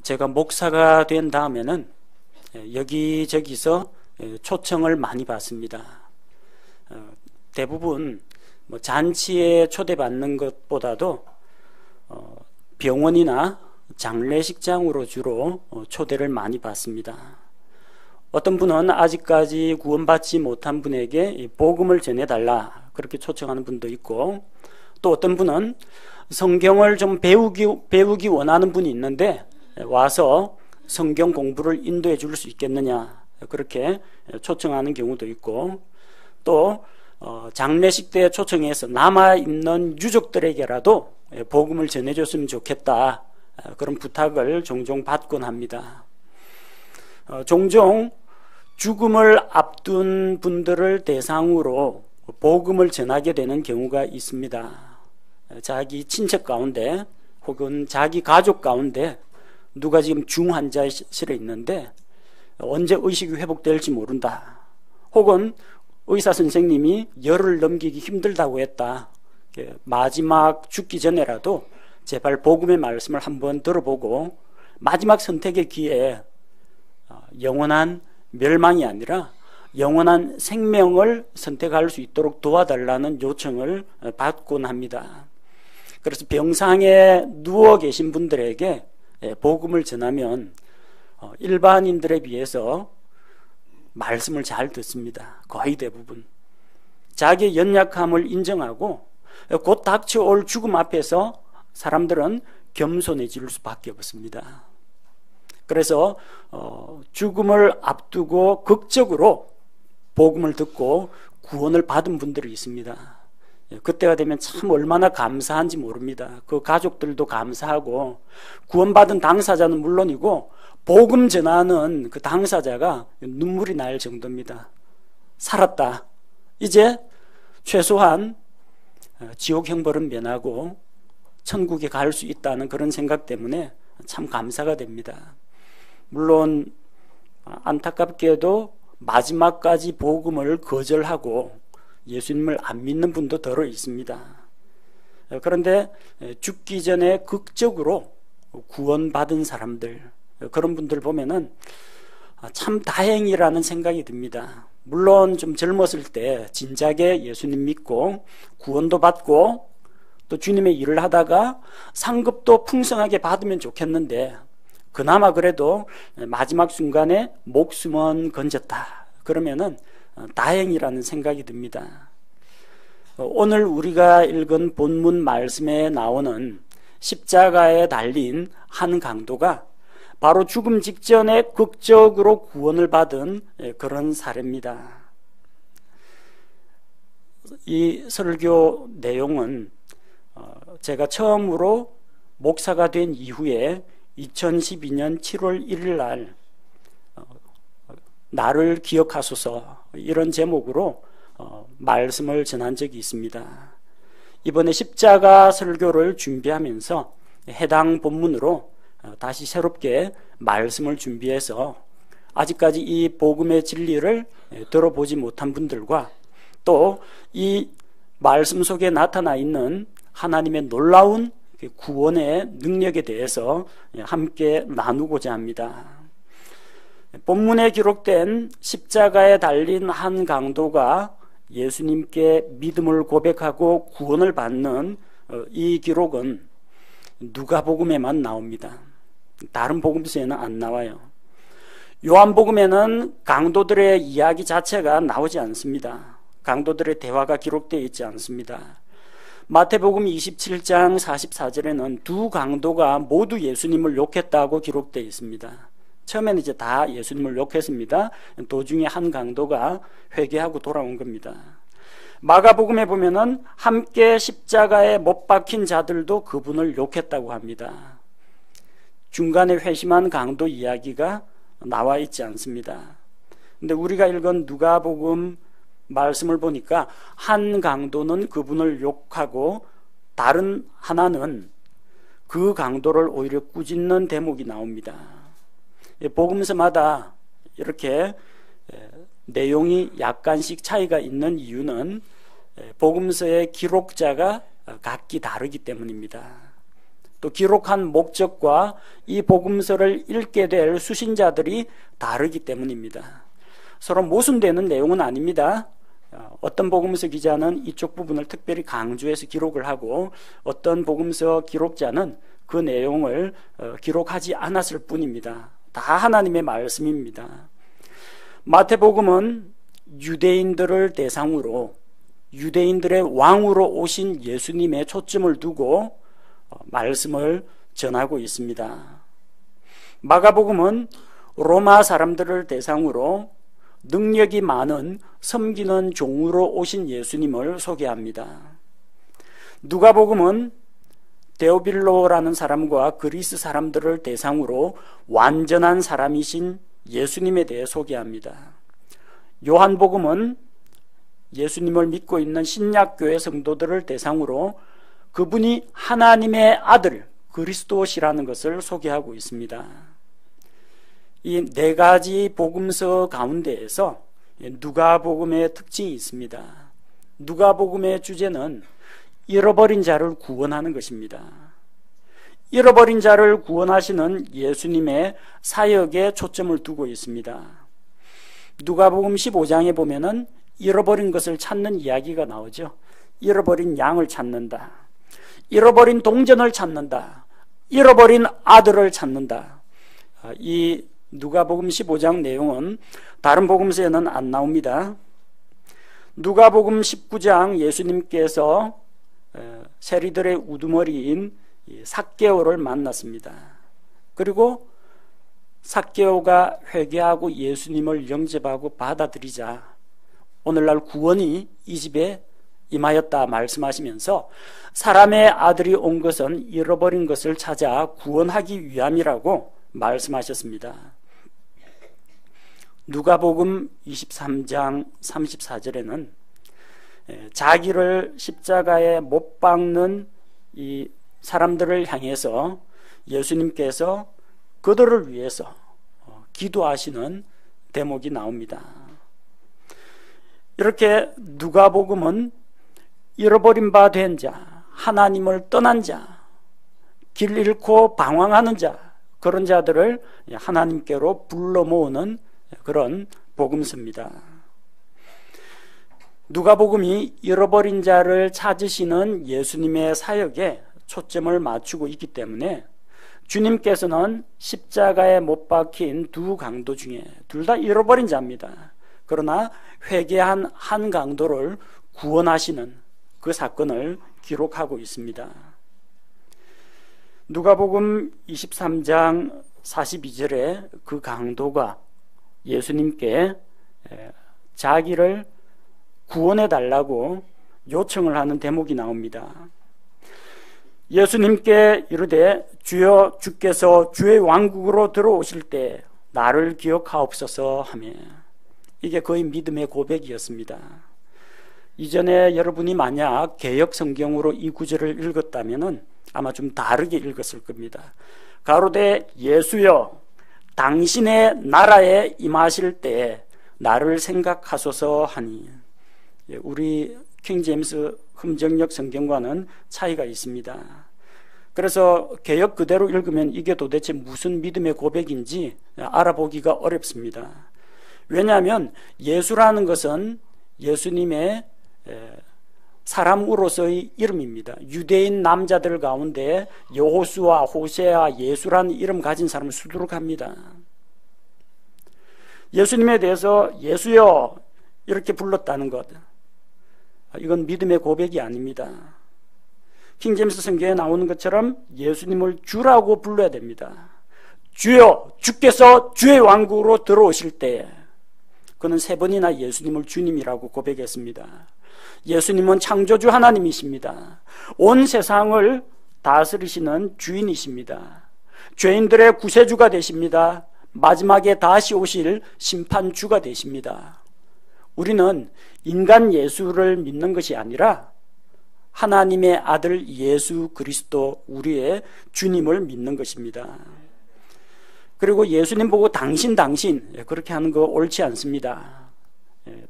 제가 목사가 된 다음에는 여기저기서 초청을 많이 받습니다. 대부분 잔치에 초대받는 것보다도 병원이나 장례식장으로 주로 초대를 많이 받습니다. 어떤 분은 아직까지 구원받지 못한 분에게 복음을 전해달라 그렇게 초청하는 분도 있고, 또 어떤 분은 성경을 좀 배우기 원하는 분이 있는데 와서 성경 공부를 인도해 줄 수 있겠느냐 그렇게 초청하는 경우도 있고, 또 장례식 때 초청해서 남아있는 유족들에게라도 복음을 전해줬으면 좋겠다 그런 부탁을 종종 받곤 합니다. 종종 죽음을 앞둔 분들을 대상으로 복음을 전하게 되는 경우가 있습니다. 자기 친척 가운데 혹은 자기 가족 가운데 누가 지금 중환자실에 있는데 언제 의식이 회복될지 모른다, 혹은 의사 선생님이 열을 넘기기 힘들다고 했다, 마지막 죽기 전에라도 제발 복음의 말씀을 한번 들어보고 마지막 선택의 기회에 영원한 멸망이 아니라 영원한 생명을 선택할 수 있도록 도와달라는 요청을 받곤 합니다. 그래서 병상에 누워 계신 분들에게 복음을 전하면 일반인들에 비해서 말씀을 잘 듣습니다. 거의 대부분 자기의 연약함을 인정하고 곧 닥쳐올 죽음 앞에서 사람들은 겸손해질 수밖에 없습니다. 그래서 죽음을 앞두고 극적으로 복음을 듣고 구원을 받은 분들이 있습니다. 그때가 되면 참 얼마나 감사한지 모릅니다. 그 가족들도 감사하고 구원받은 당사자는 물론이고 복음 전하는 그 당사자가 눈물이 날 정도입니다. 살았다. 이제 최소한 지옥 형벌은 면하고 천국에 갈 수 있다는 그런 생각 때문에 참 감사가 됩니다. 물론 안타깝게도 마지막까지 복음을 거절하고 예수님을 안 믿는 분도 더러 있습니다. 그런데 죽기 전에 극적으로 구원받은 사람들, 그런 분들 보면은 참 다행이라는 생각이 듭니다. 물론 좀 젊었을 때 진작에 예수님 믿고 구원도 받고 또 주님의 일을 하다가 상급도 풍성하게 받으면 좋겠는데 그나마 그래도 마지막 순간에 목숨은 건졌다 그러면은 다행이라는 생각이 듭니다. 오늘 우리가 읽은 본문 말씀에 나오는 십자가에 달린 한 강도가 바로 죽음 직전에 극적으로 구원을 받은 그런 사례입니다. 이 설교 내용은 제가 처음으로 목사가 된 이후에 2012년 7월 1일 날 나를 기억하소서 이런 제목으로 말씀을 전한 적이 있습니다. 이번에 십자가 설교를 준비하면서 해당 본문으로 다시 새롭게 말씀을 준비해서 아직까지 이 복음의 진리를 들어보지 못한 분들과 또 이 말씀 속에 나타나 있는 하나님의 놀라운 구원의 능력에 대해서 함께 나누고자 합니다. 본문에 기록된 십자가에 달린 한 강도가 예수님께 믿음을 고백하고 구원을 받는 이 기록은 누가복음에만 나옵니다. 다른 복음서에는 안 나와요. 요한복음에는 강도들의 이야기 자체가 나오지 않습니다. 강도들의 대화가 기록되어 있지 않습니다. 마태복음 27장 44절에는 두 강도가 모두 예수님을 욕했다고 기록되어 있습니다. 처음에는 이제 다 예수님을 욕했습니다. 도중에 한 강도가 회개하고 돌아온 겁니다. 마가복음에 보면은 함께 십자가에 못 박힌 자들도 그분을 욕했다고 합니다. 중간에 회심한 강도 이야기가 나와 있지 않습니다. 근데 우리가 읽은 누가복음 말씀을 보니까 한 강도는 그분을 욕하고 다른 하나는 그 강도를 오히려 꾸짖는 대목이 나옵니다. 복음서마다 이렇게 내용이 약간씩 차이가 있는 이유는 복음서의 기록자가 각기 다르기 때문입니다. 또 기록한 목적과 이 복음서를 읽게 될 수신자들이 다르기 때문입니다. 서로 모순되는 내용은 아닙니다. 어떤 복음서 기자는 이쪽 부분을 특별히 강조해서 기록을 하고 어떤 복음서 기록자는 그 내용을 기록하지 않았을 뿐입니다. 다 하나님의 말씀입니다. 마태복음은 유대인들을 대상으로 유대인들의 왕으로 오신 예수님의 초점을 두고 말씀을 전하고 있습니다. 마가복음은 로마 사람들을 대상으로 능력이 많은 섬기는 종으로 오신 예수님을 소개합니다. 누가복음은 데오빌로라는 사람과 그리스 사람들을 대상으로 완전한 사람이신 예수님에 대해 소개합니다. 요한복음은 예수님을 믿고 있는 신약교회 성도들을 대상으로 그분이 하나님의 아들 그리스도시라는 것을 소개하고 있습니다. 이 네 가지 복음서 가운데에서 누가복음의 특징이 있습니다. 누가복음의 주제는 잃어버린 자를 구원하는 것입니다. 잃어버린 자를 구원하시는 예수님의 사역에 초점을 두고 있습니다. 누가복음 15장에 보면은 잃어버린 것을 찾는 이야기가 나오죠. 잃어버린 양을 찾는다. 잃어버린 동전을 찾는다. 잃어버린 아들을 찾는다. 이 누가복음 15장 내용은 다른 복음서에는 안 나옵니다. 누가복음 19장 예수님께서 세리들의 우두머리인 삭개오를 만났습니다. 그리고 삭개오가 회개하고 예수님을 영접하고 받아들이자 오늘날 구원이 이 집에 임하였다 말씀하시면서 사람의 아들이 온 것은 잃어버린 것을 찾아 구원하기 위함이라고 말씀하셨습니다. 누가복음 23장 34절에는 자기를 십자가에 못 박는 이 사람들을 향해서 예수님께서 그들을 위해서 기도하시는 대목이 나옵니다. 이렇게 누가복음은 잃어버린 바 된 자, 하나님을 떠난 자, 길 잃고 방황하는 자, 그런 자들을 하나님께로 불러 모으는 그런 복음서입니다. 누가복음이 잃어버린 자를 찾으시는 예수님의 사역에 초점을 맞추고 있기 때문에 주님께서는 십자가에 못 박힌 두 강도 중에 둘 다 잃어버린 자입니다. 그러나 회개한 한 강도를 구원하시는 그 사건을 기록하고 있습니다. 누가복음 23장 42절에 그 강도가 예수님께 자기를 구원해 달라고 요청을 하는 대목이 나옵니다. 예수님께 이르되 주여 주께서 주의 왕국으로 들어오실 때 나를 기억하옵소서 하며 이게 거의 믿음의 고백이었습니다. 이전에 여러분이 만약 개역 성경으로 이 구절을 읽었다면 아마 좀 다르게 읽었을 겁니다. 가로되 예수여 당신의 나라에 임하실 때 나를 생각하소서 하니 우리 킹제임스 흠정역 성경과는 차이가 있습니다. 그래서 개역 그대로 읽으면 이게 도대체 무슨 믿음의 고백인지 알아보기가 어렵습니다. 왜냐하면 예수라는 것은 예수님의 사람으로서의 이름입니다. 유대인 남자들 가운데 여호수아, 호세아, 예수라는 이름 가진 사람을 수두룩합니다. 예수님에 대해서 예수여 이렇게 불렀다는 것, 이건 믿음의 고백이 아닙니다. 킹제임스 성경에 나오는 것처럼 예수님을 주라고 불러야 됩니다. 주여 주께서 주의 왕국으로 들어오실 때 그는 3번이나 예수님을 주님이라고 고백했습니다. 예수님은 창조주 하나님이십니다. 온 세상을 다스리시는 주인이십니다. 죄인들의 구세주가 되십니다. 마지막에 다시 오실 심판주가 되십니다. 우리는 인간 예수를 믿는 것이 아니라 하나님의 아들 예수 그리스도 우리의 주님을 믿는 것입니다. 그리고 예수님 보고 당신 그렇게 하는 거 옳지 않습니다.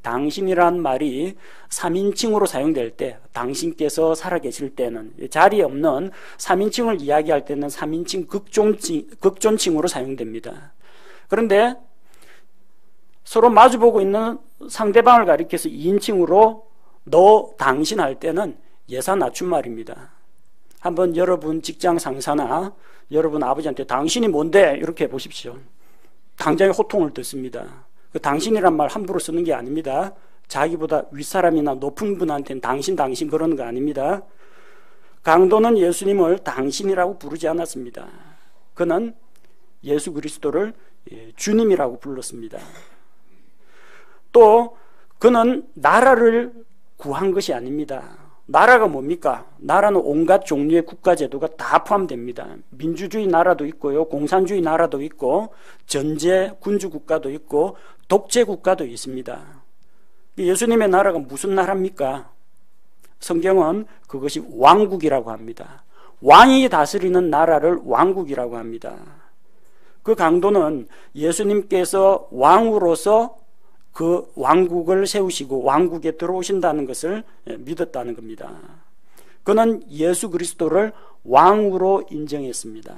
당신이란 말이 3인칭으로 사용될 때, 당신께서 살아계실 때는, 자리에 없는 3인칭을 이야기할 때는 3인칭 극존칭으로 사용됩니다. 그런데 서로 마주보고 있는 상대방을 가리켜서 2인칭으로 너, 당신 할 때는 예사 낮춤말입니다. 한번 여러분 직장 상사나 여러분 아버지한테 당신이 뭔데? 이렇게 해보십시오. 당장에 호통을 듣습니다. 그 당신이란 말 함부로 쓰는 게 아닙니다. 자기보다 윗사람이나 높은 분한테는 당신 그러는 거 아닙니다. 강도는 예수님을 당신이라고 부르지 않았습니다. 그는 예수 그리스도를 주님이라고 불렀습니다. 또 그는 나라를 구한 것이 아닙니다. 나라가 뭡니까? 나라는 온갖 종류의 국가제도가 다 포함됩니다. 민주주의 나라도 있고요, 공산주의 나라도 있고, 전제 군주 국가도 있고, 독재 국가도 있습니다. 예수님의 나라가 무슨 나라입니까? 성경은 그것이 왕국이라고 합니다. 왕이 다스리는 나라를 왕국이라고 합니다. 그 강도는 예수님께서 왕으로서 그 왕국을 세우시고 왕국에 들어오신다는 것을 믿었다는 겁니다. 그는 예수 그리스도를 왕으로 인정했습니다.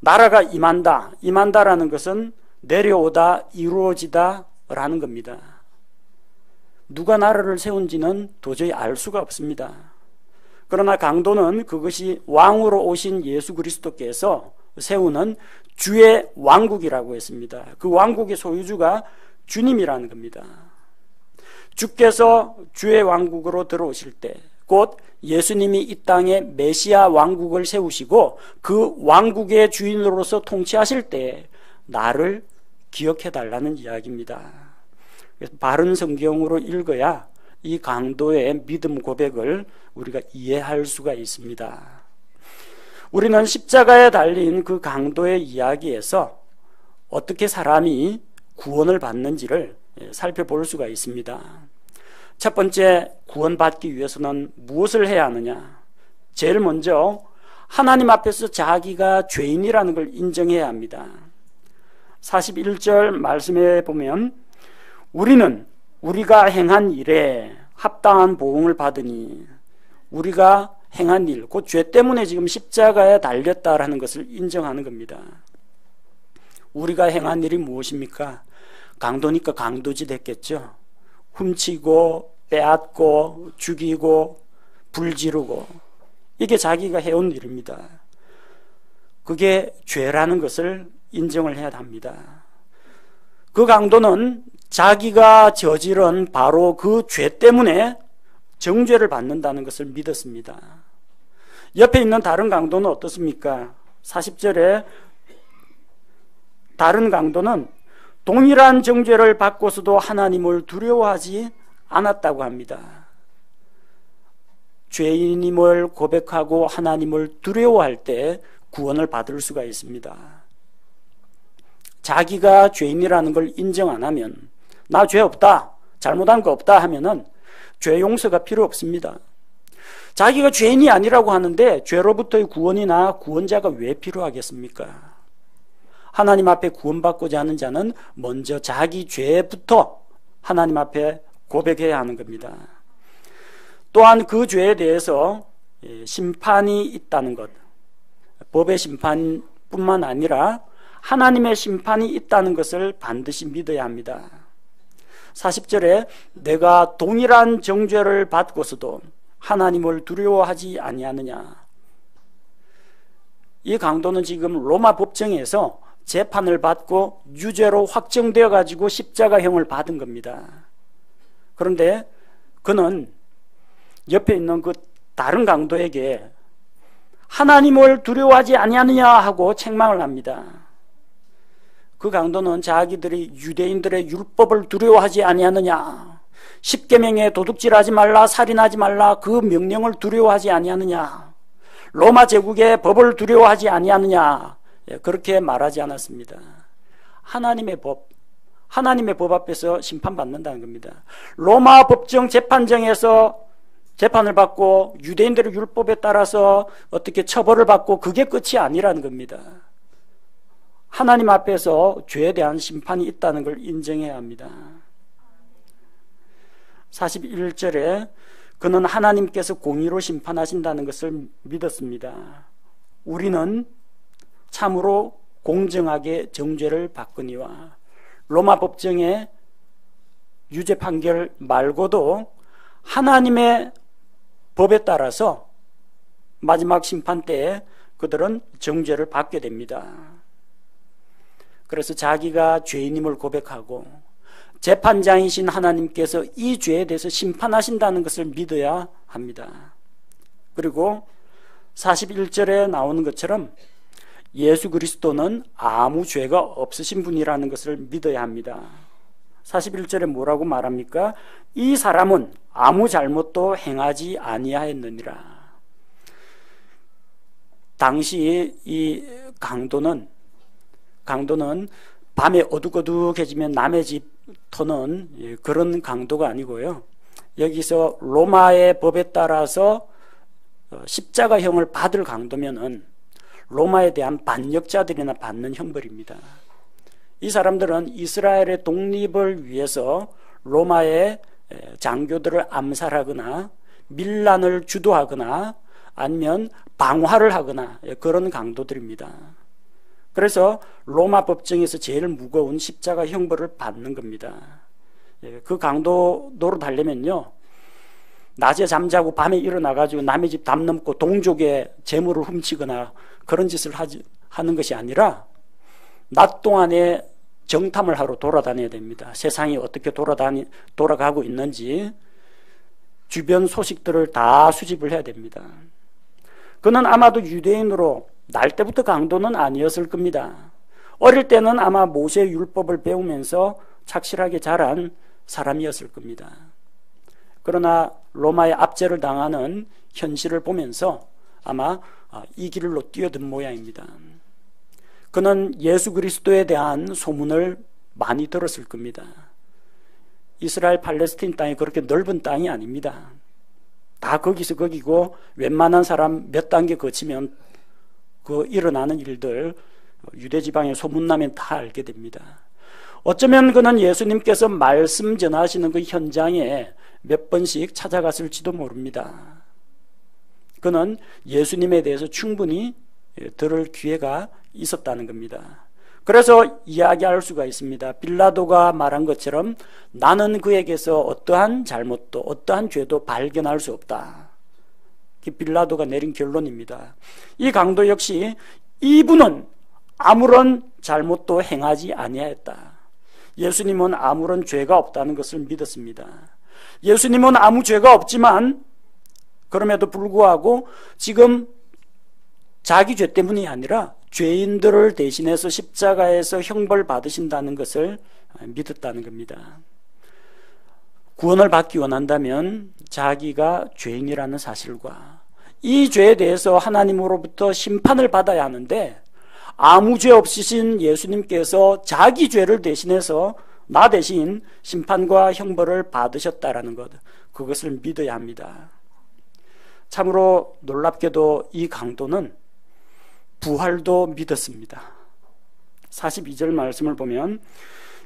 나라가 임한다라는 것은 내려오다, 이루어지다 라는 겁니다. 누가 나라를 세운지는 도저히 알 수가 없습니다. 그러나 강도는 그것이 왕으로 오신 예수 그리스도께서 세우는 주의 왕국이라고 했습니다. 그 왕국의 소유주가 주님이라는 겁니다. 주께서 주의 왕국으로 들어오실 때, 곧 예수님이 이 땅에 메시아 왕국을 세우시고 그 왕국의 주인으로서 통치하실 때 나를 기억해 달라는 이야기입니다. 그래서 바른 성경으로 읽어야 이 강도의 믿음 고백을 우리가 이해할 수가 있습니다. 우리는 십자가에 달린 그 강도의 이야기에서 어떻게 사람이 구원을 받는지를 살펴볼 수가 있습니다. 첫 번째, 구원받기 위해서는 무엇을 해야 하느냐? 제일 먼저 하나님 앞에서 자기가 죄인이라는 걸 인정해야 합니다. 41절 말씀에 보면 우리가 행한 일에 합당한 보응을 받으니, 우리가 행한 일, 그 죄 때문에 지금 십자가에 달렸다라는 것을 인정하는 겁니다. 우리가 행한 일이 무엇입니까? 강도니까 강도짓 했겠죠. 훔치고 빼앗고 죽이고 불지르고, 이게 자기가 해온 일입니다. 그게 죄라는 것을 인정을 해야 합니다. 그 강도는 자기가 저지른 바로 그 죄 때문에 정죄를 받는다는 것을 믿었습니다. 옆에 있는 다른 강도는 어떻습니까? 40절에 다른 강도는 동일한 정죄를 받고서도 하나님을 두려워하지 않았다고 합니다. 죄인임을 고백하고 하나님을 두려워할 때 구원을 받을 수가 있습니다. 자기가 죄인이라는 걸 인정 안 하면, 나 죄 없다, 잘못한 거 없다 하면은 죄 용서가 필요 없습니다. 자기가 죄인이 아니라고 하는데 죄로부터의 구원이나 구원자가 왜 필요하겠습니까? 하나님 앞에 구원받고자 하는 자는 먼저 자기 죄부터 하나님 앞에 고백해야 하는 겁니다. 또한 그 죄에 대해서 심판이 있다는 것, 법의 심판뿐만 아니라 하나님의 심판이 있다는 것을 반드시 믿어야 합니다. 40절에 내가 동일한 정죄를 받고서도 하나님을 두려워하지 아니하느냐. 이 강도는 지금 로마 법정에서 재판을 받고 유죄로 확정되어 가지고 십자가형을 받은 겁니다. 그런데 그는 옆에 있는 그 다른 강도에게 하나님을 두려워하지 아니하느냐 하고 책망을 합니다. 그 강도는 자기들이 유대인들의 율법을 두려워하지 아니하느냐, 십계명에 도둑질하지 말라, 살인하지 말라, 그 명령을 두려워하지 아니하느냐, 로마 제국의 법을 두려워하지 아니하느냐, 그렇게 말하지 않았습니다. 하나님의 법 앞에서 심판받는다는 겁니다. 로마 법정 재판정에서 재판을 받고 유대인들의 율법에 따라서 어떻게 처벌을 받고 그게 끝이 아니라는 겁니다. 하나님 앞에서 죄에 대한 심판이 있다는 걸 인정해야 합니다. 41절에 그는 하나님께서 공의로 심판하신다는 것을 믿었습니다. 우리는 참으로 공정하게 정죄를 받거니와 로마 법정의 유죄 판결 말고도 하나님의 법에 따라서 마지막 심판 때에 그들은 정죄를 받게 됩니다. 그래서 자기가 죄인임을 고백하고 재판장이신 하나님께서 이 죄에 대해서 심판하신다는 것을 믿어야 합니다. 그리고 41절에 나오는 것처럼 예수 그리스도는 아무 죄가 없으신 분이라는 것을 믿어야 합니다. 41절에 뭐라고 말합니까? 이 사람은 아무 잘못도 행하지 아니하였느니라. 당시 이 강도는 밤에 어둑어둑해지면 남의 집 터는 그런 강도가 아니고요. 여기서 로마의 법에 따라서 십자가형을 받을 강도면은 로마에 대한 반역자들이나 받는 형벌입니다. 이 사람들은 이스라엘의 독립을 위해서 로마의 장교들을 암살하거나 밀란을 주도하거나 아니면 방화를 하거나 그런 강도들입니다. 그래서 로마 법정에서 제일 무거운 십자가 형벌을 받는 겁니다. 그 강도로 달려면요, 낮에 잠자고 밤에 일어나가지고 남의 집 담 넘고 동족의 재물을 훔치거나 그런 짓을 하는 것이 아니라 낮 동안에 정탐을 하러 돌아다녀야 됩니다. 세상이 어떻게 돌아가고 있는지 주변 소식들을 다 수집을 해야 됩니다. 그는 아마도 유대인으로 날 때부터 강도는 아니었을 겁니다. 어릴 때는 아마 모세 율법을 배우면서 착실하게 자란 사람이었을 겁니다. 그러나 로마의 압제를 당하는 현실을 보면서 아마 이 길로 뛰어든 모양입니다. 그는 예수 그리스도에 대한 소문을 많이 들었을 겁니다. 이스라엘 팔레스틴 땅이 그렇게 넓은 땅이 아닙니다. 다 거기서 거기고 웬만한 사람 몇 단계 거치면 그 일어나는 일들 유대 지방에 소문나면 다 알게 됩니다. 어쩌면 그는 예수님께서 말씀 전하시는 그 현장에 몇 번씩 찾아갔을지도 모릅니다. 그는 예수님에 대해서 충분히 들을 기회가 있었다는 겁니다. 그래서 이야기할 수가 있습니다. 빌라도가 말한 것처럼 나는 그에게서 어떠한 잘못도 어떠한 죄도 발견할 수 없다. 빌라도가 내린 결론입니다. 이 강도 역시 이분은 아무런 잘못도 행하지 아니하였다. 예수님은 아무런 죄가 없다는 것을 믿었습니다. 예수님은 아무 죄가 없지만 그럼에도 불구하고 지금 자기 죄 때문이 아니라 죄인들을 대신해서 십자가에서 형벌 받으신다는 것을 믿었다는 겁니다. 구원을 받기 원한다면 자기가 죄인이라는 사실과 이 죄에 대해서 하나님으로부터 심판을 받아야 하는데 아무 죄 없으신 예수님께서 자기 죄를 대신해서 나 대신 심판과 형벌을 받으셨다라는 것, 그것을 믿어야 합니다. 참으로 놀랍게도 이 강도는 부활도 믿었습니다. 42절 말씀을 보면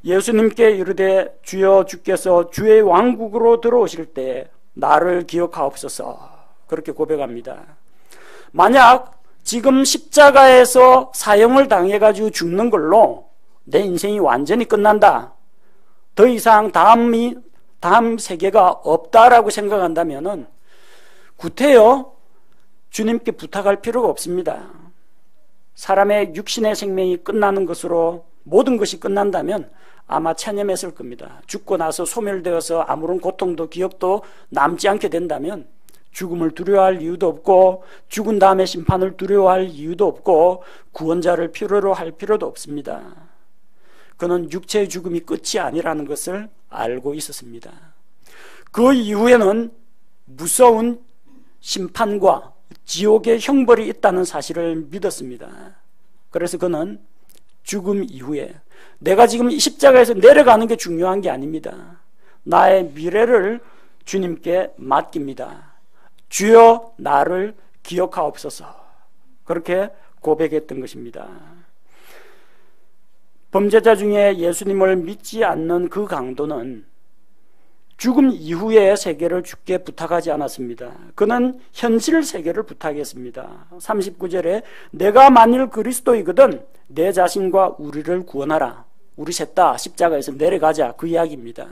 예수님께 이르되 주여 주께서 주의 왕국으로 들어오실 때 나를 기억하옵소서, 그렇게 고백합니다. 만약 지금 십자가에서 사형을 당해가지고 죽는 걸로 내 인생이 완전히 끝난다, 더 이상 다음 세계가 없다라고 생각한다면은 구태여 주님께 부탁할 필요가 없습니다. 사람의 육신의 생명이 끝나는 것으로 모든 것이 끝난다면 아마 체념했을 겁니다. 죽고 나서 소멸되어서 아무런 고통도 기억도 남지 않게 된다면 죽음을 두려워할 이유도 없고 죽은 다음에 심판을 두려워할 이유도 없고 구원자를 필요로 할 필요도 없습니다. 그는 육체의 죽음이 끝이 아니라는 것을 알고 있었습니다. 그 이후에는 무서운 심판과 지옥의 형벌이 있다는 사실을 믿었습니다. 그래서 그는 죽음 이후에 내가 지금 이 십자가에서 내려가는 게 중요한 게 아닙니다. 나의 미래를 주님께 맡깁니다. 주여 나를 기억하옵소서, 그렇게 고백했던 것입니다. 범죄자 중에 예수님을 믿지 않는 그 강도는 죽음 이후의 세계를 주께 부탁하지 않았습니다. 그는 현실 세계를 부탁했습니다. 39절에 내가 만일 그리스도이거든 내 자신과 우리를 구원하라. 우리 셋 다 십자가에서 내려가자. 그 이야기입니다.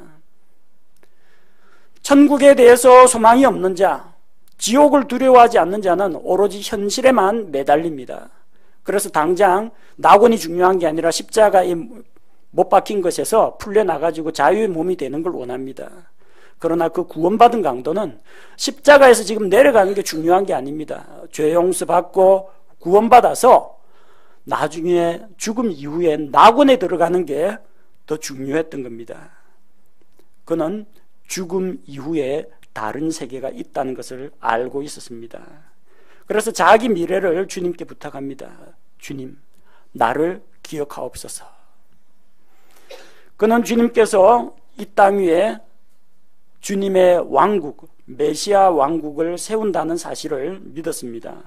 천국에 대해서 소망이 없는 자, 지옥을 두려워하지 않는 자는 오로지 현실에만 매달립니다. 그래서 당장 낙원이 중요한 게 아니라 십자가에 못 박힌 것에서 풀려나가지고 자유의 몸이 되는 걸 원합니다. 그러나 그 구원받은 강도는 십자가에서 지금 내려가는 게 중요한 게 아닙니다. 죄 용서 받고 구원받아서 나중에 죽음 이후에 낙원에 들어가는 게 더 중요했던 겁니다. 그는 죽음 이후에 다른 세계가 있다는 것을 알고 있었습니다. 그래서 자기 미래를 주님께 부탁합니다. 주님, 나를 기억하옵소서. 그는 주님께서 이 땅 위에 주님의 왕국, 메시아 왕국을 세운다는 사실을 믿었습니다.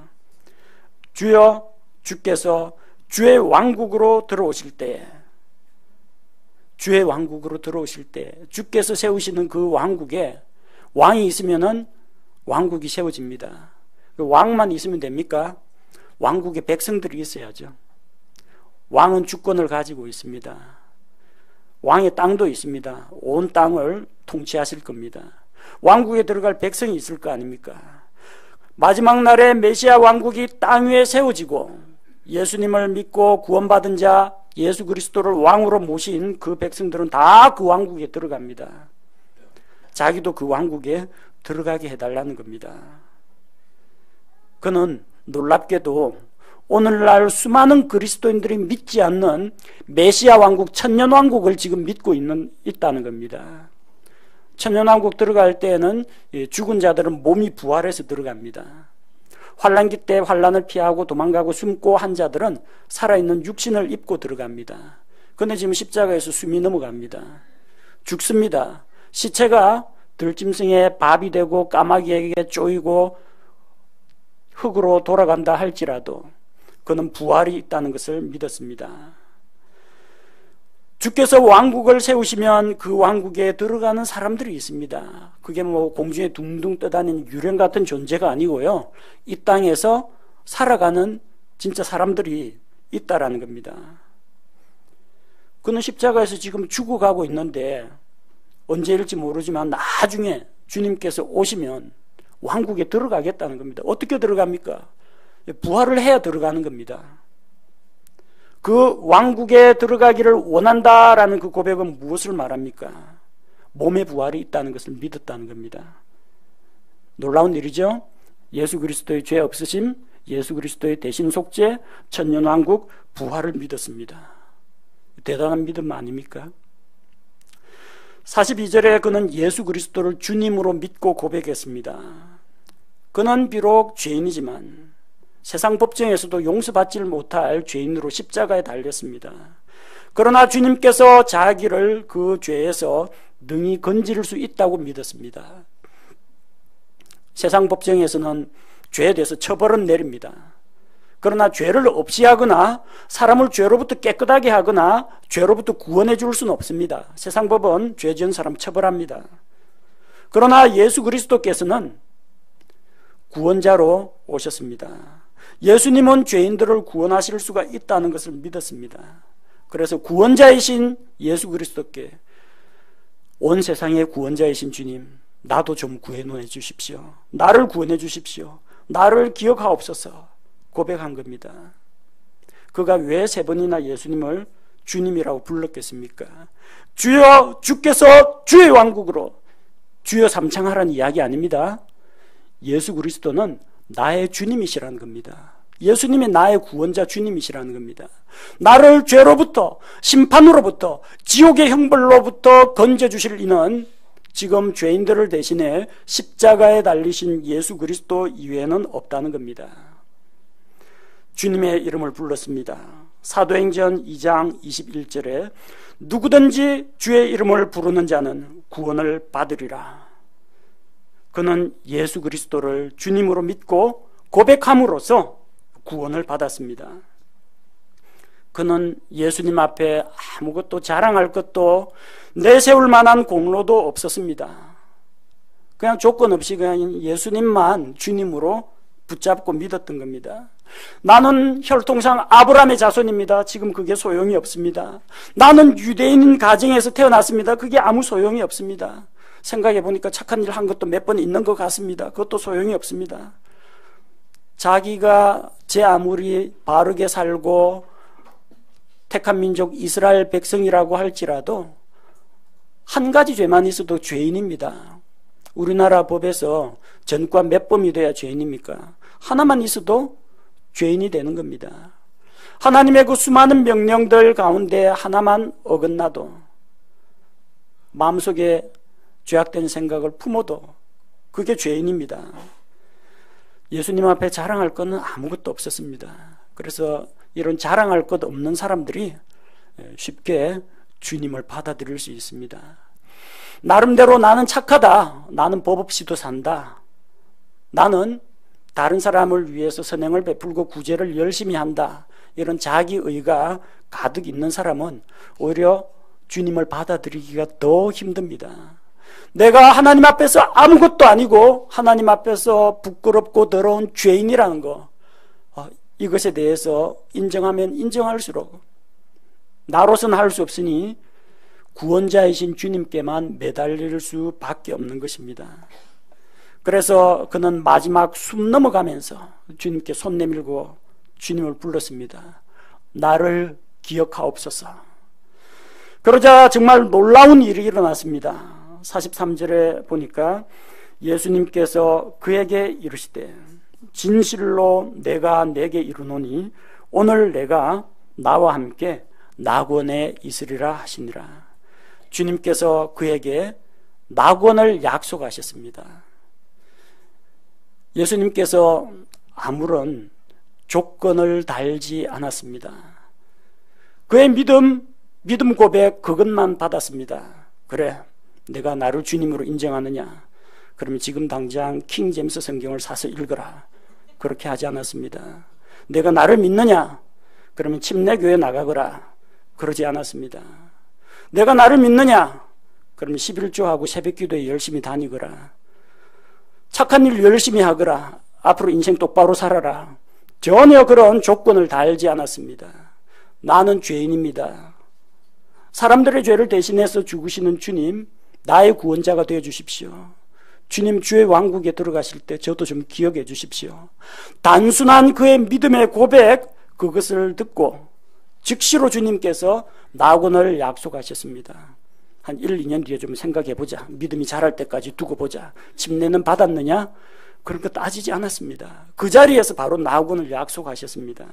주여, 주께서 주의 왕국으로 들어오실 때, 주의 왕국으로 들어오실 때 주께서 세우시는 그 왕국에 왕이 있으면은 왕국이 세워집니다. 왕만 있으면 됩니까? 왕국에 백성들이 있어야죠. 왕은 주권을 가지고 있습니다. 왕의 땅도 있습니다. 온 땅을 통치하실 겁니다. 왕국에 들어갈 백성이 있을 거 아닙니까? 마지막 날에 메시아 왕국이 땅 위에 세워지고 예수님을 믿고 구원받은 자, 예수 그리스도를 왕으로 모신 그 백성들은 다 그 왕국에 들어갑니다. 자기도 그 왕국에 들어가게 해달라는 겁니다. 그는 놀랍게도 오늘날 수많은 그리스도인들이 믿지 않는 메시아 왕국, 천년왕국을 지금 믿고 있다는 겁니다. 천년왕국 들어갈 때에는 죽은 자들은 몸이 부활해서 들어갑니다. 환난기 때 환난을 피하고 도망가고 숨고 한 자들은 살아있는 육신을 입고 들어갑니다. 그런데 지금 십자가에서 숨이 넘어갑니다. 죽습니다. 시체가 들짐승의 밥이 되고 까마귀에게 쪼이고 흙으로 돌아간다 할지라도 그는 부활이 있다는 것을 믿었습니다. 주께서 왕국을 세우시면 그 왕국에 들어가는 사람들이 있습니다. 그게 뭐 공중에 둥둥 떠다니는 유령 같은 존재가 아니고요. 이 땅에서 살아가는 진짜 사람들이 있다라는 겁니다. 그는 십자가에서 지금 죽어가고 있는데 언제일지 모르지만 나중에 주님께서 오시면 왕국에 들어가겠다는 겁니다. 어떻게 들어갑니까? 부활을 해야 들어가는 겁니다. 그 왕국에 들어가기를 원한다라는 그 고백은 무엇을 말합니까? 몸의 부활이 있다는 것을 믿었다는 겁니다. 놀라운 일이죠? 예수 그리스도의 죄 없으심, 예수 그리스도의 대신 속죄, 천년왕국, 부활을 믿었습니다. 대단한 믿음 아닙니까? 42절에 그는 예수 그리스도를 주님으로 믿고 고백했습니다. 그는 비록 죄인이지만 세상 법정에서도 용서받지 못할 죄인으로 십자가에 달렸습니다. 그러나 주님께서 자기를 그 죄에서 능히 건질 수 있다고 믿었습니다. 세상 법정에서는 죄에 대해서 처벌은 내립니다. 그러나 죄를 없이 하거나 사람을 죄로부터 깨끗하게 하거나 죄로부터 구원해 줄 수는 없습니다. 세상 법은 죄 지은 사람 처벌합니다. 그러나 예수 그리스도께서는 구원자로 오셨습니다. 예수님은 죄인들을 구원하실 수가 있다는 것을 믿었습니다. 그래서 구원자이신 예수 그리스도께 온 세상의 구원자이신 주님, 나도 좀 구원해 주십시오. 나를 구원해 주십시오. 나를 기억하옵소서 고백한 겁니다. 그가 왜 3번이나 예수님을 주님이라고 불렀겠습니까? 주여, 주께서 주의 왕국으로 주여 삼창하라는 이야기 아닙니다. 예수 그리스도는 나의 주님이시라는 겁니다. 예수님이 나의 구원자 주님이시라는 겁니다. 나를 죄로부터, 심판으로부터, 지옥의 형벌로부터 건져주실 이는 지금 죄인들을 대신해 십자가에 달리신 예수 그리스도 이외에는 없다는 겁니다. 주님의 이름을 불렀습니다. 사도행전 2장 21절에 누구든지 주의 이름을 부르는 자는 구원을 받으리라. 그는 예수 그리스도를 주님으로 믿고 고백함으로써 구원을 받았습니다. 그는 예수님 앞에 아무것도 자랑할 것도 내세울 만한 공로도 없었습니다. 그냥 조건 없이 그냥 예수님만 주님으로 붙잡고 믿었던 겁니다. 나는 혈통상 아브라함의 자손입니다. 지금 그게 소용이 없습니다. 나는 유대인 가정에서 태어났습니다. 그게 아무 소용이 없습니다. 생각해 보니까 착한 일 한 것도 몇 번 있는 것 같습니다. 그것도 소용이 없습니다. 자기가 제 아무리 바르게 살고 택한 민족 이스라엘 백성이라고 할지라도 한 가지 죄만 있어도 죄인입니다. 우리나라 법에서 전과 몇 범이 돼야 죄인입니까? 하나만 있어도 죄인이 되는 겁니다. 하나님의 그 수많은 명령들 가운데 하나만 어긋나도, 마음속에 죄악된 생각을 품어도 그게 죄인입니다. 예수님 앞에 자랑할 것은 아무것도 없었습니다. 그래서 이런 자랑할 것 없는 사람들이 쉽게 주님을 받아들일 수 있습니다. 나름대로 나는 착하다, 나는 법 없이도 산다, 나는 다른 사람을 위해서 선행을 베풀고 구제를 열심히 한다, 이런 자기의가 가득 있는 사람은 오히려 주님을 받아들이기가 더 힘듭니다. 내가 하나님 앞에서 아무것도 아니고 하나님 앞에서 부끄럽고 더러운 죄인이라는 거, 이것에 대해서 인정하면 인정할수록 나로서는 할 수 없으니 구원자이신 주님께만 매달릴 수밖에 없는 것입니다. 그래서 그는 마지막 숨 넘어가면서 주님께 손 내밀고 주님을 불렀습니다. 나를 기억하옵소서. 그러자 정말 놀라운 일이 일어났습니다. 43절에 보니까 예수님께서 그에게 이르시되 진실로 내가 내게 이르노니 오늘 내가 나와 함께 낙원에 있으리라 하시니라. 주님께서 그에게 낙원을 약속하셨습니다. 예수님께서 아무런 조건을 달지 않았습니다. 그의 믿음 고백 그것만 받았습니다. 그래, 내가 나를 주님으로 인정하느냐? 그러면 지금 당장 킹 제임스 성경을 사서 읽어라. 그렇게 하지 않았습니다. 내가 나를 믿느냐? 그러면 침례교회 나가거라. 그러지 않았습니다. 내가 나를 믿느냐? 그러면 11조하고 새벽기도에 열심히 다니거라. 착한 일 열심히 하거라. 앞으로 인생 똑바로 살아라. 전혀 그런 조건을 달지 않았습니다. 나는 죄인입니다. 사람들의 죄를 대신해서 죽으시는 주님, 나의 구원자가 되어 주십시오. 주님 주의 왕국에 들어가실 때 저도 좀 기억해 주십시오. 단순한 그의 믿음의 고백, 그것을 듣고 즉시로 주님께서 낙원을 약속하셨습니다. 한 1, 2년 뒤에 좀 생각해 보자. 믿음이 자랄 때까지 두고 보자. 침례는 받았느냐? 그런 거 따지지 않았습니다. 그 자리에서 바로 낙원을 약속하셨습니다.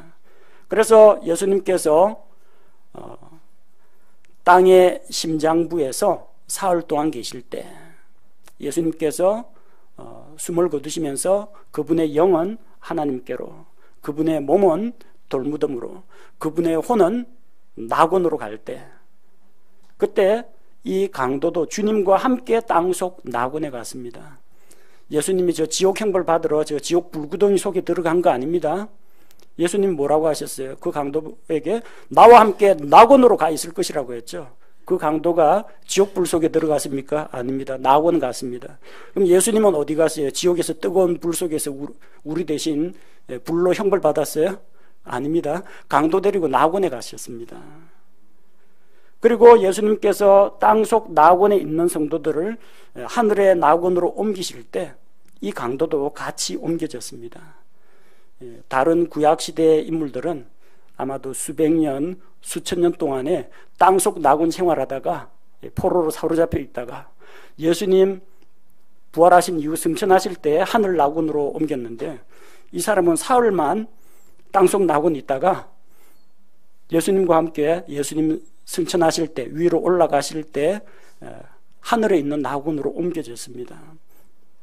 그래서 예수님께서 땅의 심장부에서 사흘 동안 계실 때 예수님께서 숨을 거두시면서 그분의 영은 하나님께로, 그분의 몸은 돌무덤으로, 그분의 혼은 낙원으로 갈 때, 그때 이 강도도 주님과 함께 땅속 낙원에 갔습니다. 예수님이 저 지옥 형벌 받으러 저 지옥 불구덩이 속에 들어간 거 아닙니다. 예수님 뭐라고 하셨어요? 그 강도에게 나와 함께 낙원으로 가 있을 것이라고 했죠. 그 강도가 지옥불 속에 들어갔습니까? 아닙니다. 낙원 갔습니다. 그럼 예수님은 어디 갔어요? 지옥에서 뜨거운 불 속에서 우리 대신 불로 형벌 받았어요? 아닙니다. 강도 데리고 낙원에 가셨습니다. 그리고 예수님께서 땅속 낙원에 있는 성도들을 하늘의 낙원으로 옮기실 때 이 강도도 같이 옮겨졌습니다. 다른 구약시대의 인물들은 아마도 수백 년, 수천 년 동안에 땅속 낙원 생활하다가 포로로 사로잡혀 있다가 예수님 부활하신 이후 승천하실 때 하늘 낙원으로 옮겼는데, 이 사람은 사흘만 땅속 낙원에 있다가 예수님과 함께 예수님 승천하실 때, 위로 올라가실 때 하늘에 있는 낙원으로 옮겨졌습니다.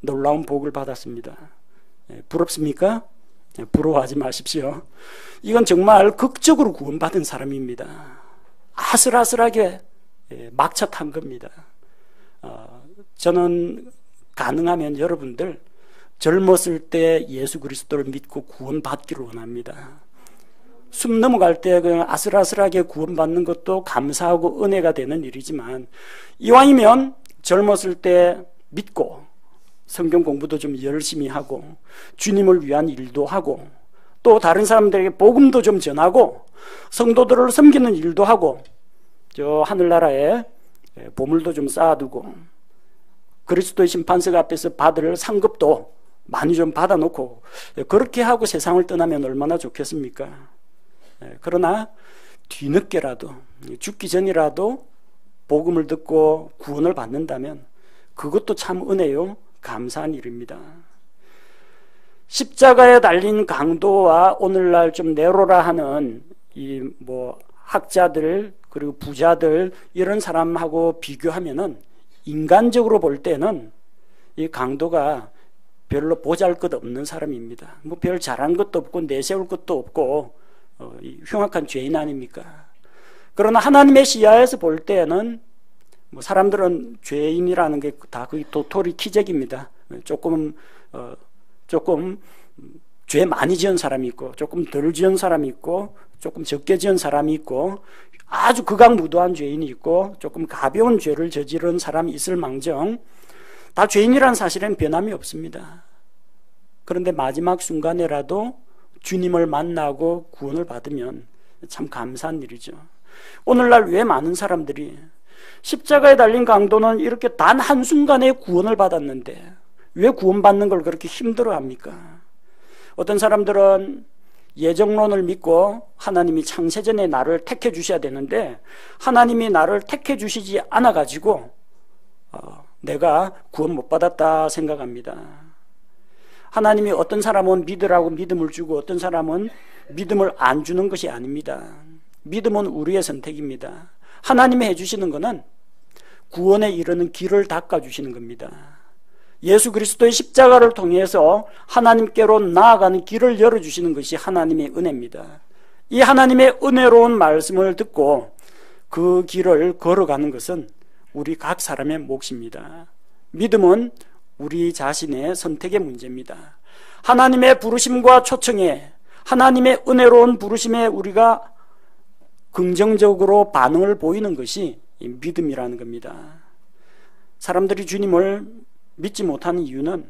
놀라운 복을 받았습니다. 부럽습니까? 부러워하지 마십시오. 이건 정말 극적으로 구원받은 사람입니다. 아슬아슬하게 막차 탄 겁니다. 저는 가능하면 여러분들 젊었을 때 예수 그리스도를 믿고 구원받기를 원합니다. 숨 넘어갈 때 그냥 아슬아슬하게 구원받는 것도 감사하고 은혜가 되는 일이지만, 이왕이면 젊었을 때 믿고 성경 공부도 좀 열심히 하고 주님을 위한 일도 하고 또 다른 사람들에게 복음도 좀 전하고 성도들을 섬기는 일도 하고 저 하늘나라에 보물도 좀 쌓아두고 그리스도의 심판석 앞에서 받을 상급도 많이 좀 받아놓고 그렇게 하고 세상을 떠나면 얼마나 좋겠습니까? 그러나 뒤늦게라도 죽기 전이라도 복음을 듣고 구원을 받는다면 그것도 참 은혜요 감사한 일입니다. 십자가에 달린 강도와 오늘날 좀 내로라 하는 이 학자들 그리고 부자들 이런 사람하고 비교하면은 인간적으로 볼 때는 이 강도가 별로 보잘것없는 사람입니다. 별 잘한 것도 없고 내세울 것도 없고 흉악한 죄인 아닙니까? 그러나 하나님의 시야에서 볼 때는 사람들은 죄인이라는 게 다 거의 도토리 키재기입니다. 조금 죄 많이 지은 사람이 있고 조금 덜 지은 사람이 있고 조금 적게 지은 사람이 있고 아주 극악무도한 죄인이 있고 조금 가벼운 죄를 저지른 사람이 있을 망정 다 죄인이라는 사실엔 변함이 없습니다. 그런데 마지막 순간에라도 주님을 만나고 구원을 받으면 참 감사한 일이죠. 오늘날 왜 많은 사람들이 십자가에 달린 강도는 이렇게 단 한순간에 구원을 받았는데 왜 구원받는 걸 그렇게 힘들어합니까? 어떤 사람들은 예정론을 믿고 하나님이 창세전에 나를 택해 주셔야 되는데 하나님이 나를 택해 주시지 않아 가지고 내가 구원 못 받았다 생각합니다. 하나님이 어떤 사람은 믿으라고 믿음을 주고 어떤 사람은 믿음을 안 주는 것이 아닙니다. 믿음은 우리의 선택입니다. 하나님이 해주시는 것은 구원에 이르는 길을 닦아주시는 겁니다. 예수 그리스도의 십자가를 통해서 하나님께로 나아가는 길을 열어주시는 것이 하나님의 은혜입니다. 이 하나님의 은혜로운 말씀을 듣고 그 길을 걸어가는 것은 우리 각 사람의 몫입니다. 믿음은 우리 자신의 선택의 문제입니다. 하나님의 부르심과 초청에 하나님의 은혜로운 부르심에 우리가 긍정적으로 반응을 보이는 것이 믿음이라는 겁니다. 사람들이 주님을 믿지 못하는 이유는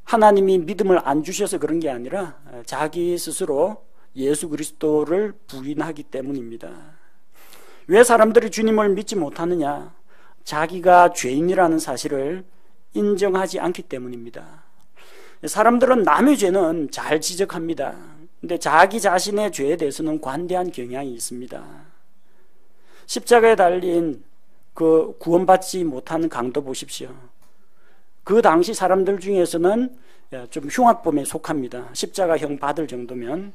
하나님이 믿음을 안 주셔서 그런 게 아니라 자기 스스로 예수 그리스도를 부인하기 때문입니다. 왜 사람들이 주님을 믿지 못하느냐? 자기가 죄인이라는 사실을 인정하지 않기 때문입니다. 사람들은 남의 죄는 잘 지적합니다. 근데 자기 자신의 죄에 대해서는 관대한 경향이 있습니다. 십자가에 달린 그 구원받지 못하는 강도 보십시오. 그 당시 사람들 중에서는 좀 흉악범에 속합니다. 십자가형 받을 정도면.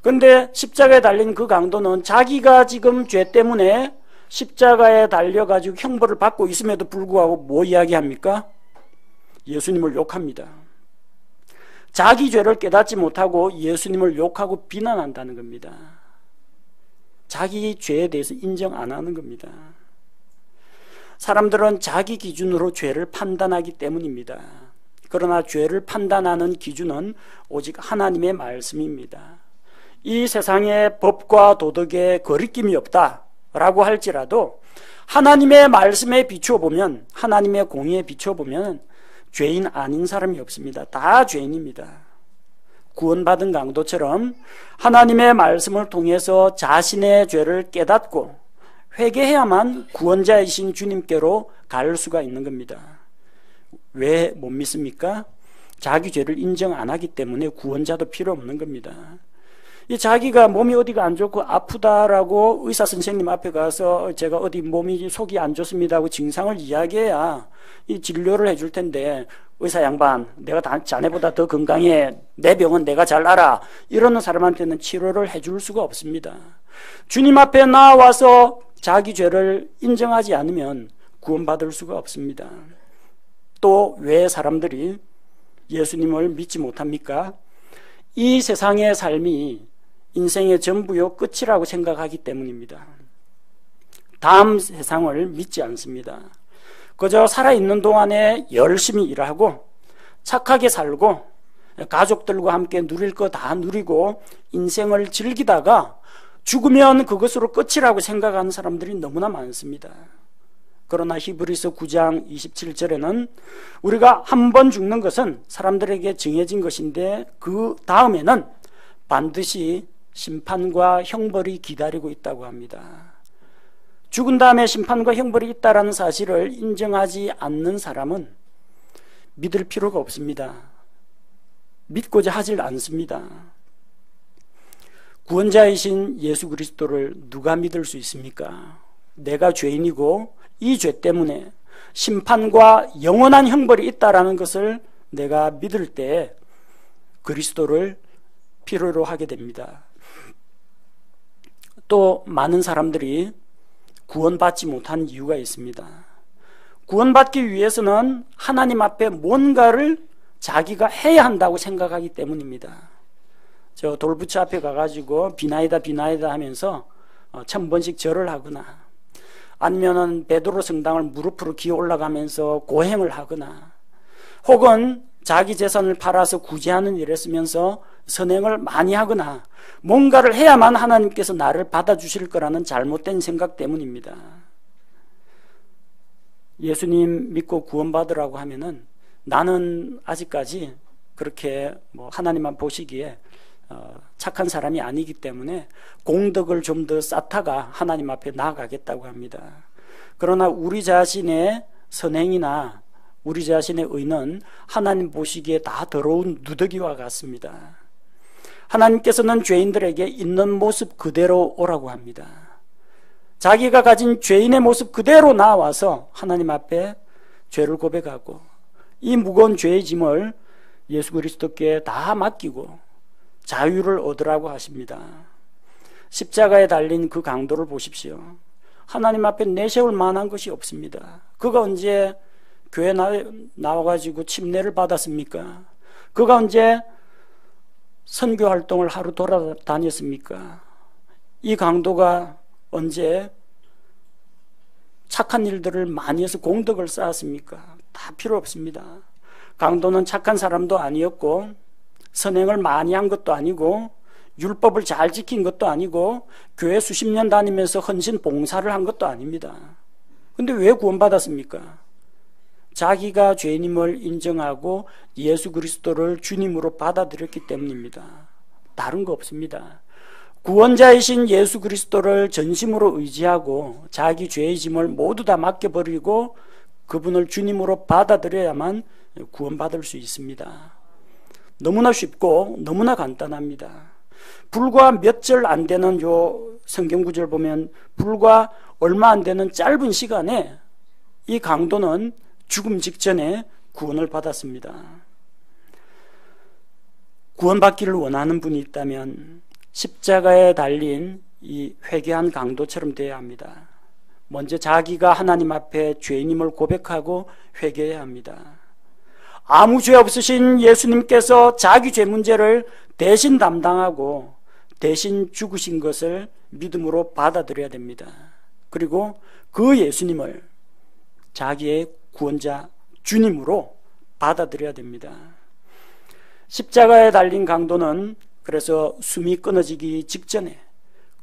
그런데 십자가에 달린 그 강도는 자기가 지금 죄 때문에 십자가에 달려가지고 형벌을 받고 있음에도 불구하고 뭐 이야기합니까? 예수님을 욕합니다. 자기 죄를 깨닫지 못하고 예수님을 욕하고 비난한다는 겁니다. 자기 죄에 대해서 인정 안 하는 겁니다. 사람들은 자기 기준으로 죄를 판단하기 때문입니다. 그러나 죄를 판단하는 기준은 오직 하나님의 말씀입니다. 이 세상에 법과 도덕에 거리낌이 없다라고 할지라도 하나님의 말씀에 비추어 보면, 하나님의 공의에 비추어 보면 죄인 아닌 사람이 없습니다. 다 죄인입니다. 구원받은 강도처럼 하나님의 말씀을 통해서 자신의 죄를 깨닫고 회개해야만 구원자이신 주님께로 갈 수가 있는 겁니다. 왜 못 믿습니까? 자기 죄를 인정 안 하기 때문에 구원자도 필요 없는 겁니다. 이 자기가 몸이 어디가 안 좋고 아프다라고 의사 선생님 앞에 가서 제가 어디 몸이 속이 안 좋습니다 하고 증상을 이야기해야 이 진료를 해줄 텐데, 의사 양반 내가 자네보다 더 건강해, 내 병은 내가 잘 알아, 이러는 사람한테는 치료를 해줄 수가 없습니다. 주님 앞에 나와서 자기 죄를 인정하지 않으면 구원받을 수가 없습니다. 또 왜 사람들이 예수님을 믿지 못합니까? 이 세상의 삶이 인생의 전부요 끝이라고 생각하기 때문입니다. 다음 세상을 믿지 않습니다. 그저 살아있는 동안에 열심히 일하고 착하게 살고 가족들과 함께 누릴 거 다 누리고 인생을 즐기다가 죽으면 그것으로 끝이라고 생각하는 사람들이 너무나 많습니다. 그러나 히브리서 9장 27절에는 우리가 한 번 죽는 것은 사람들에게 정해진 것인데 그 다음에는 반드시 심판과 형벌이 기다리고 있다고 합니다. 죽은 다음에 심판과 형벌이 있다는 사실을 인정하지 않는 사람은 믿을 필요가 없습니다. 믿고자 하질 않습니다. 구원자이신 예수 그리스도를 누가 믿을 수 있습니까? 내가 죄인이고 이 죄 때문에 심판과 영원한 형벌이 있다라는 것을 내가 믿을 때 그리스도를 필요로 하게 됩니다. 또 많은 사람들이 구원받지 못한 이유가 있습니다. 구원받기 위해서는 하나님 앞에 뭔가를 자기가 해야 한다고 생각하기 때문입니다. 저 돌부처 앞에 가가지고 비나이다 비나이다 하면서 1000번씩 절을 하거나 아니면은 베드로 성당을 무릎으로 기어 올라가면서 고행을 하거나 혹은 자기 재산을 팔아서 구제하는 일에 쓰면서 선행을 많이 하거나 뭔가를 해야만 하나님께서 나를 받아주실 거라는 잘못된 생각 때문입니다. 예수님 믿고 구원받으라고 하면은 나는 아직까지 그렇게 하나님만 보시기에 착한 사람이 아니기 때문에 공덕을 좀 더 쌓다가 하나님 앞에 나아가겠다고 합니다. 그러나 우리 자신의 선행이나 우리 자신의 의는 하나님 보시기에 다 더러운 누더기와 같습니다. 하나님께서는 죄인들에게 있는 모습 그대로 오라고 합니다. 자기가 가진 죄인의 모습 그대로 나와서 하나님 앞에 죄를 고백하고 이 무거운 죄의 짐을 예수 그리스도께 다 맡기고 자유를 얻으라고 하십니다. 십자가에 달린 그 강도를 보십시오. 하나님 앞에 내세울 만한 것이 없습니다. 그가 언제 교회 나와가지고 침례를 받았습니까? 그가 언제 선교 활동을 하루 돌아다녔습니까? 이 강도가 언제 착한 일들을 많이 해서 공덕을 쌓았습니까? 다 필요 없습니다. 강도는 착한 사람도 아니었고 선행을 많이 한 것도 아니고 율법을 잘 지킨 것도 아니고 교회 수십 년 다니면서 헌신 봉사를 한 것도 아닙니다. 근데 왜 구원받았습니까? 자기가 죄인임을 인정하고 예수 그리스도를 주님으로 받아들였기 때문입니다. 다른 거 없습니다. 구원자이신 예수 그리스도를 전심으로 의지하고 자기 죄의 짐을 모두 다 맡겨버리고 그분을 주님으로 받아들여야만 구원받을 수 있습니다. 너무나 쉽고 너무나 간단합니다. 불과 몇 절 안 되는 요 성경 구절 보면 불과 얼마 안 되는 짧은 시간에 이 강도는 죽음 직전에 구원을 받았습니다. 구원받기를 원하는 분이 있다면 십자가에 달린 이 회개한 강도처럼 되어야 합니다. 먼저 자기가 하나님 앞에 죄인임을 고백하고 회개해야 합니다. 아무 죄 없으신 예수님께서 자기 죄 문제를 대신 담당하고 대신 죽으신 것을 믿음으로 받아들여야 됩니다. 그리고 그 예수님을 자기의 구원자 주님으로 받아들여야 됩니다. 십자가에 달린 강도는 그래서 숨이 끊어지기 직전에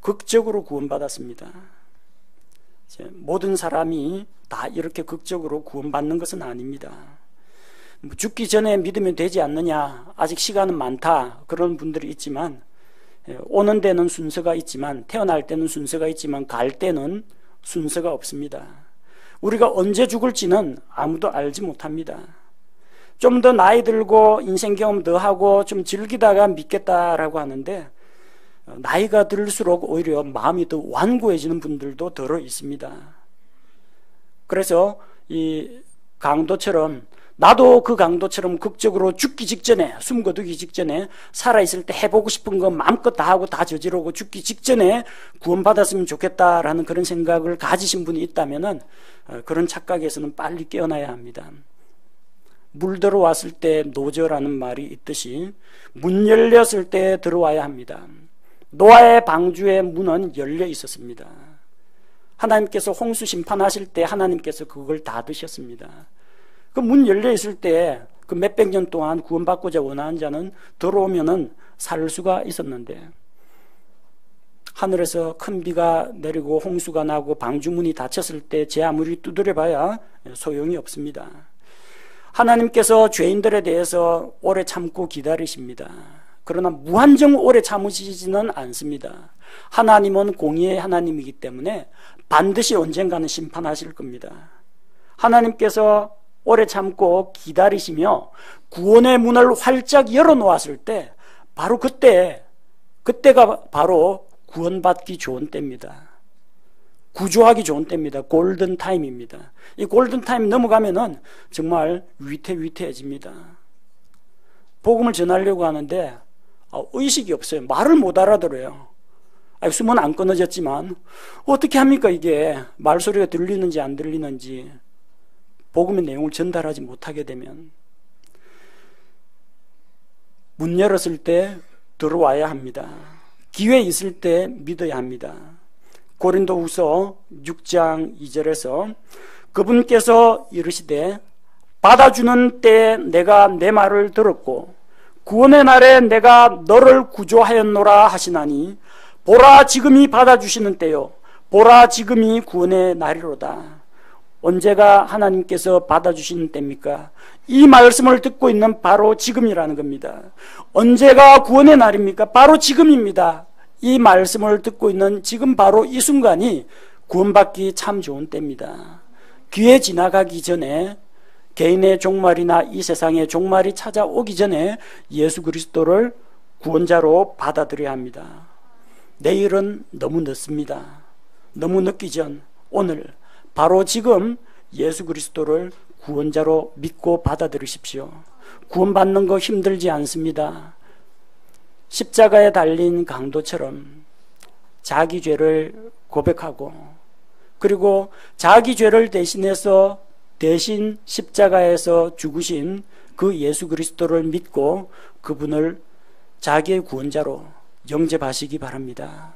극적으로 구원받았습니다. 모든 사람이 다 이렇게 극적으로 구원받는 것은 아닙니다. 죽기 전에 믿으면 되지 않느냐, 아직 시간은 많다, 그런 분들이 있지만 오는 데는 순서가 있지만 태어날 때는 순서가 있지만 갈 때는 순서가 없습니다. 우리가 언제 죽을지는 아무도 알지 못합니다. 좀 더 나이 들고 인생 경험 더 하고 좀 즐기다가 믿겠다라고 하는데 나이가 들수록 오히려 마음이 더 완고해지는 분들도 더러 있습니다. 그래서 이 강도처럼 나도 그 강도처럼 극적으로 죽기 직전에, 숨 거두기 직전에 살아있을 때 해보고 싶은 거 마음껏 다 하고 다 저지르고 죽기 직전에 구원받았으면 좋겠다라는 그런 생각을 가지신 분이 있다면 그런 착각에서는 빨리 깨어나야 합니다. 물 들어왔을 때 노저라는 말이 있듯이 문 열렸을 때 들어와야 합니다. 노아의 방주의 문은 열려 있었습니다. 하나님께서 홍수 심판하실 때 하나님께서 그걸 닫으셨습니다. 그 문 열려 있을 때 그 몇백 년 동안 구원받고자 원하는 자는 들어오면은 살 수가 있었는데, 하늘에서 큰 비가 내리고 홍수가 나고 방주문이 닫혔을 때 제 아무리 두드려봐야 소용이 없습니다. 하나님께서 죄인들에 대해서 오래 참고 기다리십니다. 그러나 무한정 오래 참으시지는 않습니다. 하나님은 공의의 하나님이기 때문에 반드시 언젠가는 심판하실 겁니다. 하나님께서 오래 참고 기다리시며 구원의 문을 활짝 열어놓았을 때 바로 그때가 바로 구원받기 좋은 때입니다. 구조하기 좋은 때입니다. 골든타임입니다. 이 골든타임 넘어가면은 정말 위태위태해집니다. 복음을 전하려고 하는데 의식이 없어요. 말을 못 알아들어요. 숨은 안 끊어졌지만 어떻게 합니까? 이게 말소리가 들리는지 안 들리는지, 복음의 내용을 전달하지 못하게 되면. 문 열었을 때 들어와야 합니다. 기회 있을 때 믿어야 합니다. 고린도후서 6장 2절에서 그분께서 이르시되 받아주는 때에 내가 내 말을 들었고 구원의 날에 내가 너를 구조하였노라 하시나니 보라 지금이 받아주시는 때요 보라 지금이 구원의 날이로다. 언제가 하나님께서 받아주시는 때입니까? 이 말씀을 듣고 있는 바로 지금이라는 겁니다. 언제가 구원의 날입니까? 바로 지금입니다. 이 말씀을 듣고 있는 지금 바로 이 순간이 구원받기 참 좋은 때입니다. 기회 지나가기 전에, 개인의 종말이나 이 세상의 종말이 찾아오기 전에 예수 그리스도를 구원자로 받아들여야 합니다. 내일은 너무 늦습니다. 너무 늦기 전 오늘 바로 지금 예수 그리스도를 구원자로 믿고 받아들이십시오. 구원받는 거 힘들지 않습니다. 십자가에 달린 강도처럼 자기 죄를 고백하고, 그리고 자기 죄를 대신해서 대신 십자가에서 죽으신 그 예수 그리스도를 믿고 그분을 자기의 구원자로 영접하시기 바랍니다.